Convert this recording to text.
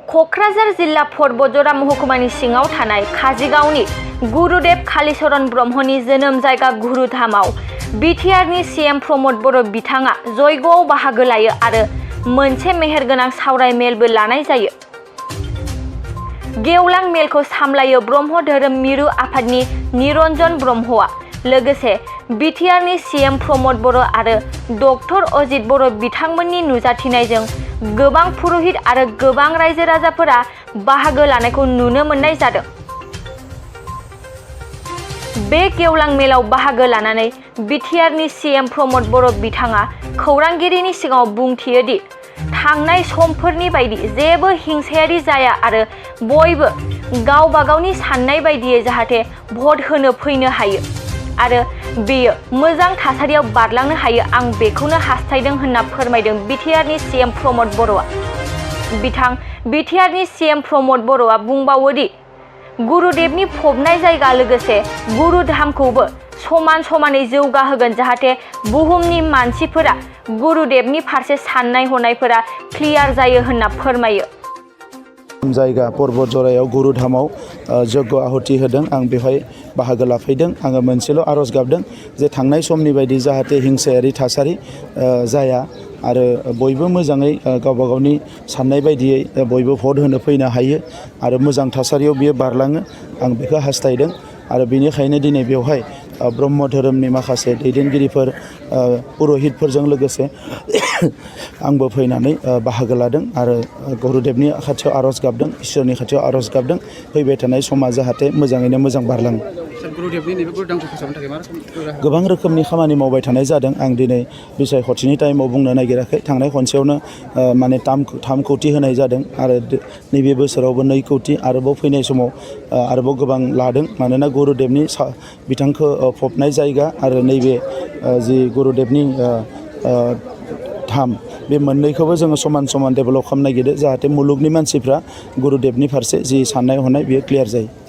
क'क्राझार जिल्ला बतझर महकुमानि सिङाव थानाय काजिगावनि गुरुदेव कालीचरण ब्रह्मनि जोनोम जायगा गुरुधामाव बिटिआरनि सीएम प्रमद बर' बिथाङा जयग'आव बाहागो लायो आरो मोनसे मेहेरगोनां सावराय मेलबो लानाय जायो। गेवलां मेलखौ सामलायो ब्रह्म धोरोम मिरु आफादनि निरन्जन ब्रह्मआ लोगोसे बिटिआरनि सीएम प्रमद बर' आरो डक्टर अजित बर' बिथांमोननि नुजाथिनायजों गोबां पुरहित आरो गोबां रायजो राजाफोरा बाहागो लानायखौ नुनो मोननाय जादों। बे गेवलां मेलाव बाहागो लानानै बिटिआरनि सीएम प्रमद बर' बिथाङा खौरांगिरिनि सिगाङाव बुंथियो दि थांनाय समफोरनि बायदि जेबो हिंसायारि जाया आरो बयबो गावबा गावनि साननाय बायदियै जाहाथे भट होनो फैनो हायो आरो बेयो मोजां थासारियाव बारलांनो हायो आं बेखौनो हास्थायदों होनना फोरमायदों बिटिआरनि सीएम प्रमद बर'आ। बिटिआरनि सीएम प्रमद बर'आ बुंबावो दि गुरुदेवनि फबनाय जायगा लोगोसे गुरुधामखौबो समान समानै जौगाहोगोन जाहाथे बुहुमनि मानसिफोरा गुरुदेवनि फारसे साननाय हनायफोरा क्लियार जायो होनना फोरमायो। जायगा बतझरायाव गुरुधामाव यज्ञ आहुति होदों आं बेवहाय बाहागो लाफैदों। आङो मोनसेल' आरज गाबदों जे थांनाय समनि बायदि जाहाथे हिंसायारि थासारि जाया आरो बयबो मोजाङै गावबा गावनि साननाय बायदियै बयबो भट होनो फैनो हायो आरो मोजां थासारियाव बियो बारलाङो आं बेखौ हास्थायदों आरो बेनिखायनो दिनै बेवहाय ब्रह्म धोरोमनि माखासे दैदेनगिरिफोर पुरहितफोरजों लोगोसे आंबो फैनानै बाहागो लादों आरो गुरुदेवनि खाथियाव आरज गाबदों इसोरनि खाथियाव आरज गाबदों फैबाय थानाय समा जाहाथे मोजाङैनो मोजां बारलाङो। गोबां रोखोमनि खामानि मावबाय थानाय जादों आं दिनै बिसायख'थिनि टाइमाव बुंनो नागिराखै थांनाय खनसेयावनो माने 3 कौटि होनाय जादों आरो नैबे बोसोरावबो 2 कौटि आरोबाव फैनाय समाव आरोबाव गोबां लादों मानोना गुरुदेवनि बिथांखौ फबनाय जायगा आरो नैबे जि गुरुदेवनि धाम बे मोननैखौबो जोङो समान समान डेभेलप खालामनो नागिरदों जाहाथे मुलुगनि मानसिफ्रा गुरुदेवनि फारसे जि साननाय हनाय बेयो क्लियार जायो।